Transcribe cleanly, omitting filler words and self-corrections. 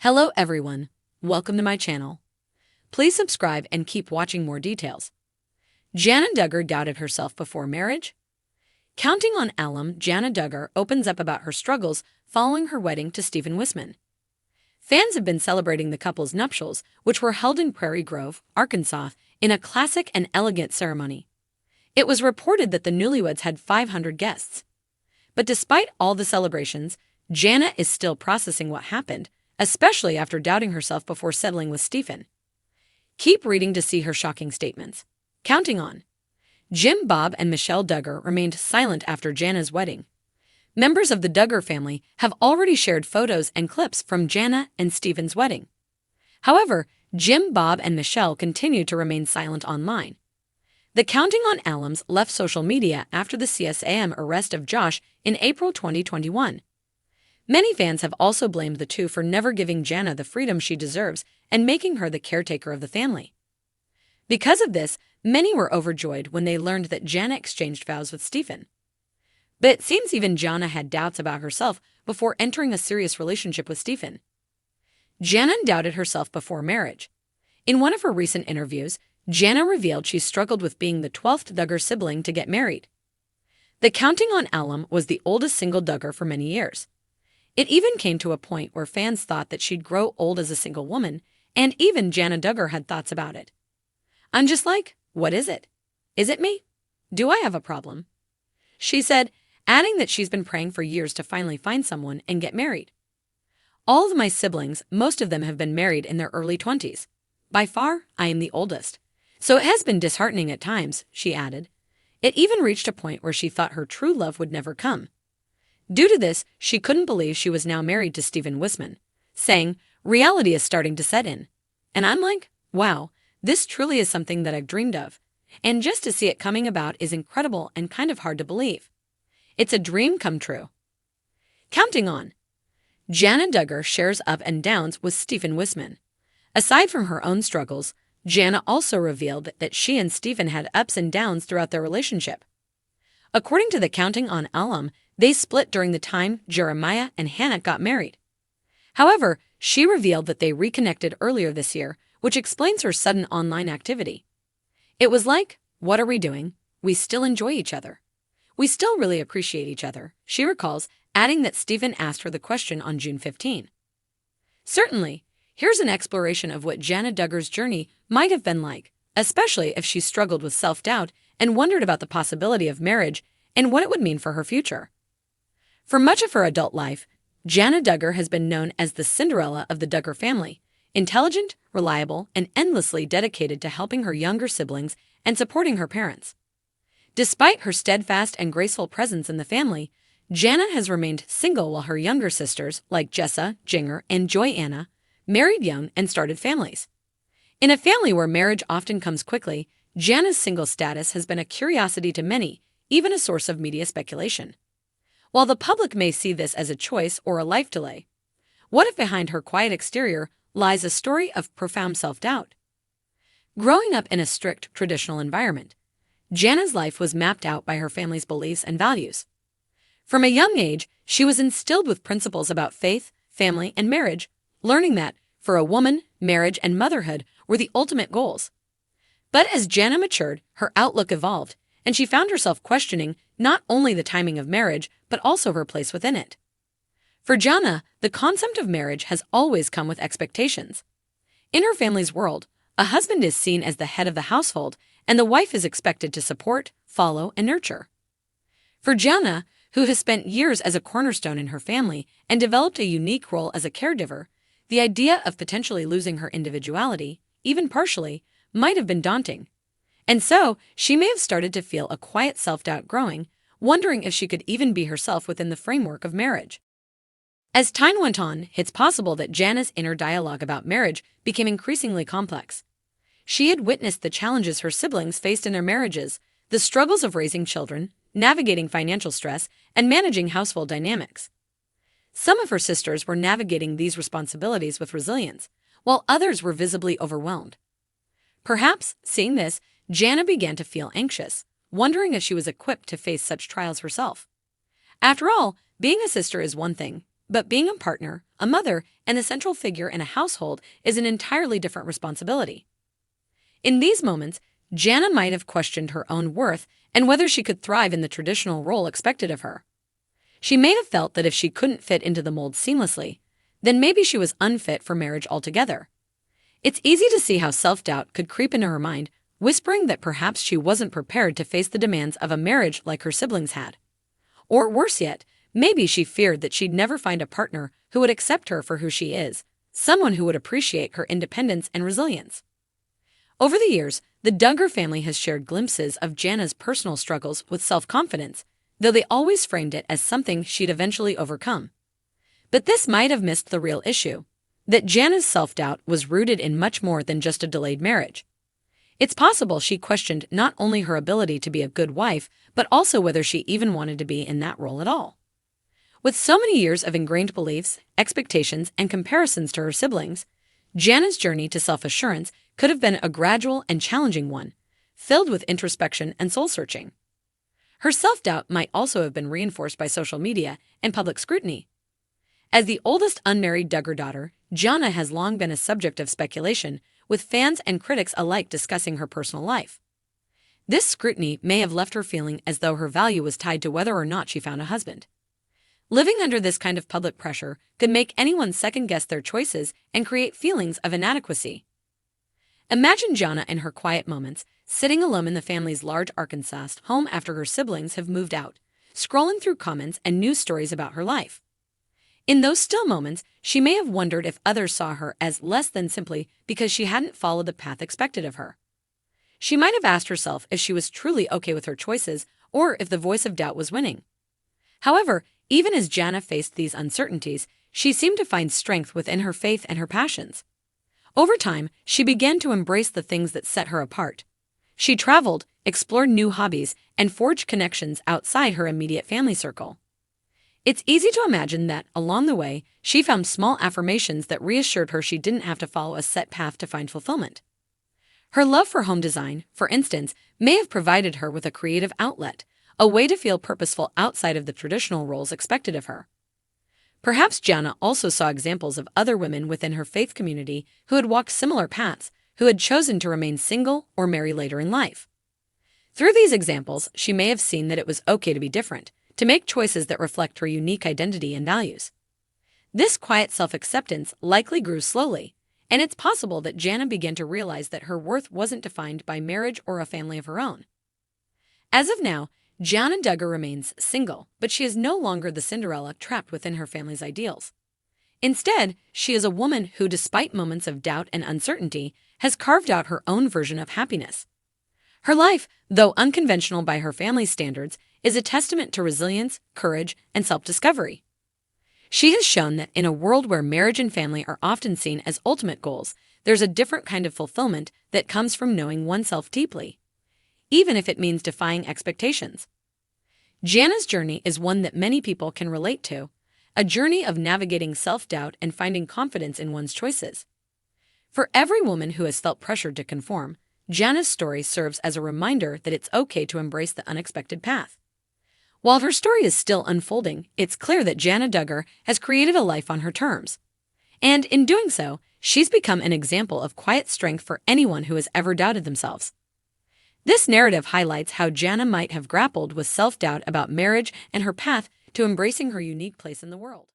Hello everyone, welcome to my channel. Please subscribe and keep watching more details. Jana Duggar doubted herself before marriage? Counting on alum, Jana Duggar opens up about her struggles following her wedding to Stephen Wisman. Fans have been celebrating the couple's nuptials, which were held in Prairie Grove, Arkansas, in a classic and elegant ceremony. It was reported that the newlyweds had 500 guests. But despite all the celebrations, Jana is still processing what happened, especially after doubting herself before settling with Stephen. Keep reading to see her shocking statements. Counting on. Jim, Bob, and Michelle Duggar remained silent after Jana's wedding. Members of the Duggar family have already shared photos and clips from Jana and Stephen's wedding. However, Jim, Bob, and Michelle continued to remain silent online. The Counting on alums left social media after the CSAM arrest of Josh in April 2021. Many fans have also blamed the two for never giving Jana the freedom she deserves and making her the caretaker of the family. Because of this, many were overjoyed when they learned that Jana exchanged vows with Stephen. But it seems even Jana had doubts about herself before entering a serious relationship with Stephen. Jana doubted herself before marriage. In one of her recent interviews, Jana revealed she struggled with being the 12th Duggar sibling to get married. The Counting on alum was the oldest single Duggar for many years. It even came to a point where fans thought that she'd grow old as a single woman, and even Jana Duggar had thoughts about it. "I'm just like, what is it? Is it me? Do I have a problem?" she said, adding that she's been praying for years to finally find someone and get married. "All of my siblings, most of them have been married in their early 20s. By far, I am the oldest. So it has been disheartening at times," she added. It even reached a point where she thought her true love would never come. Due to this, she couldn't believe she was now married to Stephen Wisman, saying, "Reality is starting to set in." And I'm like, wow, this truly is something that I've dreamed of. And just to see it coming about is incredible and kind of hard to believe. It's a dream come true. Counting on. Jana Duggar shares up and downs with Stephen Wisman. Aside from her own struggles, Jana also revealed that she and Stephen had ups and downs throughout their relationship. According to the Counting on alum, they split during the time Jeremiah and Hannah got married. However, she revealed that they reconnected earlier this year, which explains her sudden online activity. "It was like, what are we doing? We still enjoy each other. We still really appreciate each other," she recalls, adding that Stephen asked her the question on June 15. Certainly, here's an exploration of what Jana Duggar's journey might have been like, especially if she struggled with self-doubt and wondered about the possibility of marriage and what it would mean for her future. For much of her adult life, Jana Duggar has been known as the Cinderella of the Duggar family, intelligent, reliable, and endlessly dedicated to helping her younger siblings and supporting her parents. Despite her steadfast and graceful presence in the family, Jana has remained single while her younger sisters, like Jessa, Jinger, and Joy Anna, married young and started families. In a family where marriage often comes quickly, Jana's single status has been a curiosity to many, even a source of media speculation. While the public may see this as a choice or a life delay, what if behind her quiet exterior lies a story of profound self-doubt? Growing up in a strict traditional environment, Jana's life was mapped out by her family's beliefs and values. From a young age, she was instilled with principles about faith, family, and marriage, learning that, for a woman, marriage and motherhood were the ultimate goals. But as Jana matured, her outlook evolved, and she found herself questioning not only the timing of marriage, but also her place within it. For Jana, the concept of marriage has always come with expectations. In her family's world, a husband is seen as the head of the household, and the wife is expected to support, follow, and nurture. For Jana, who has spent years as a cornerstone in her family and developed a unique role as a caregiver, the idea of potentially losing her individuality, even partially, might have been daunting. And so, she may have started to feel a quiet self-doubt growing, wondering if she could even be herself within the framework of marriage. As time went on, it's possible that Jana's inner dialogue about marriage became increasingly complex. She had witnessed the challenges her siblings faced in their marriages, the struggles of raising children, navigating financial stress, and managing household dynamics. Some of her sisters were navigating these responsibilities with resilience, while others were visibly overwhelmed. Perhaps, seeing this, Jana began to feel anxious, wondering if she was equipped to face such trials herself. After all, being a sister is one thing, But being a partner, a mother, and a central figure in a household is an entirely different responsibility. In these moments, Jana might have questioned her own worth and whether she could thrive in the traditional role expected of her. She may have felt that if she couldn't fit into the mold seamlessly, then maybe she was unfit for marriage altogether. It's easy to see how self-doubt could creep into her mind, whispering that perhaps she wasn't prepared to face the demands of a marriage like her siblings had. Or worse yet, maybe she feared that she'd never find a partner who would accept her for who she is, someone who would appreciate her independence and resilience. Over the years, the Duggar family has shared glimpses of Jana's personal struggles with self-confidence, though they always framed it as something she'd eventually overcome. But this might have missed the real issue, that Jana's self-doubt was rooted in much more than just a delayed marriage. It's possible she questioned not only her ability to be a good wife, but also whether she even wanted to be in that role at all. With so many years of ingrained beliefs, expectations, and comparisons to her siblings, Jana's journey to self-assurance could have been a gradual and challenging one, filled with introspection and soul-searching. Her self-doubt might also have been reinforced by social media and public scrutiny. As the oldest unmarried Duggar daughter, Jana has long been a subject of speculation, with fans and critics alike discussing her personal life. This scrutiny may have left her feeling as though her value was tied to whether or not she found a husband. Living under this kind of public pressure could make anyone second-guess their choices and create feelings of inadequacy. Imagine Jana in her quiet moments, sitting alone in the family's large Arkansas home after her siblings have moved out, scrolling through comments and news stories about her life. In those still moments, she may have wondered if others saw her as less than simply because she hadn't followed the path expected of her. She might have asked herself if she was truly okay with her choices or if the voice of doubt was winning. However, even as Jana faced these uncertainties, she seemed to find strength within her faith and her passions. Over time, she began to embrace the things that set her apart. She traveled, explored new hobbies, and forged connections outside her immediate family circle. It's easy to imagine that, along the way, she found small affirmations that reassured her she didn't have to follow a set path to find fulfillment. Her love for home design, for instance, may have provided her with a creative outlet, a way to feel purposeful outside of the traditional roles expected of her. Perhaps Jana also saw examples of other women within her faith community who had walked similar paths, who had chosen to remain single or marry later in life. Through these examples, she may have seen that it was okay to be different, to make choices that reflect her unique identity and values. This quiet self-acceptance likely grew slowly, and it's possible that Jana began to realize that her worth wasn't defined by marriage or a family of her own. As of now, Jana Duggar remains single, but she is no longer the Cinderella trapped within her family's ideals. Instead, she is a woman who, despite moments of doubt and uncertainty, has carved out her own version of happiness. Her life, though unconventional by her family's standards, is a testament to resilience, courage, and self-discovery. She has shown that in a world where marriage and family are often seen as ultimate goals, there's a different kind of fulfillment that comes from knowing oneself deeply, even if it means defying expectations. Jana's journey is one that many people can relate to, a journey of navigating self-doubt and finding confidence in one's choices. For every woman who has felt pressured to conform, Jana's story serves as a reminder that it's okay to embrace the unexpected path. While her story is still unfolding, it's clear that Jana Duggar has created a life on her terms. And in doing so, she's become an example of quiet strength for anyone who has ever doubted themselves. This narrative highlights how Jana might have grappled with self-doubt about marriage and her path to embracing her unique place in the world.